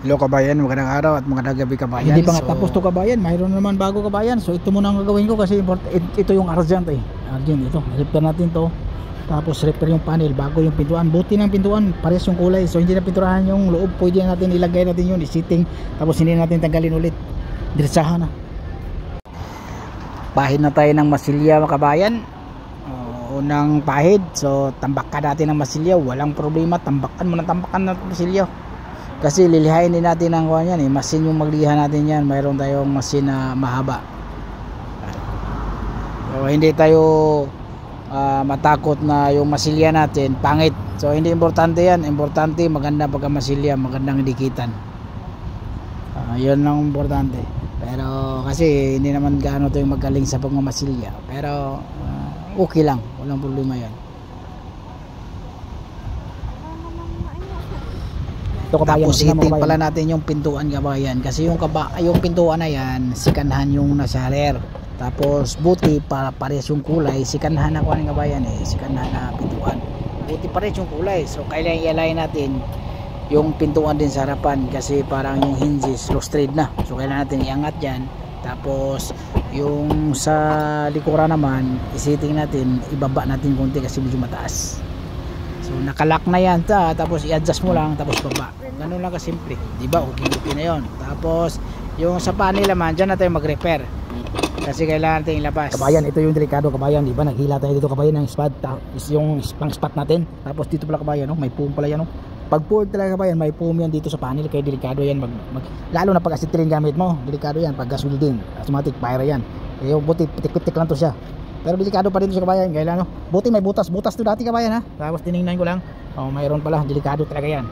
Hello kabayan, magandang araw at magandang gabi kabayan. Hindi pa nga tapos to kabayan, mayroon naman bago kabayan. So ito muna ang gagawin ko kasi ito yung argent Argent ito, repair natin to. Tapos repair yung panel bago yung pintuan. Buti ng pintuan, pares yung kulay. So hindi na pinturahan yung loob, pwede natin ilagay natin yun, i-sitting. Tapos hindi natin tanggalin ulit. Diretsahan na. Pahid na tayo ng masilya mga kabayan. Unang pahid, so tambakan natin ng masilya, walang problema, tambakan ng masilya. Kasi lilihain din natin ang kuha yan masin yung magliha natin yan. Mayroon tayong masin na mahaba. So hindi tayo matakot na yung masilya natin pangit. So hindi importante yan. Importante maganda pagkamasilya, magandang dikitan. Yun lang importante. Pero kasi hindi naman gaano tayo magaling sa pagmamasilya. Pero okay lang, walang problema yan. Tapos sitting pala natin yung pintuan kabayan, kasi yung pintuan na yan sikanhan yung nasaler. Tapos buti para pares yung kulay, sikanhan ako ng kabayan sikanhan na pintuan, buti pares yung kulay. So kailangan i-align natin yung pintuan din sa harapan kasi parang yung hinges low straight na. So kailangan natin iangat dyan. Tapos yung sa likuran naman isiting natin, ibaba natin konti kasi medyo mataas. So nakalock na yan tapos i-adjust mo lang tapos baba. Ganun lang kasimple, di ba? Okay na yon. Tapos yung sa panel naman, dyan na tayo mag-repair kasi kailangan natin ilabas. Kabayan, ito yung delikado kabayan, di ba? Naghila tayo dito kabayan ng spot, yung pang spot natin. Tapos dito pala kabayan, may foam pala yan. Pag pour talaga kabayan, may foam yan dito sa panel, kaya delikado yan. Lalo na pag acetylene gamit mo, delikado yan. Pag gas welding, automatic fire yan. Buti pitik-pitik lang to siya. Pero delikado pa rin siya kabayan, kailan buti may butas to dati kabayan ha. Tapos tinignan ko lang, mayroon pala, delikado talaga yan.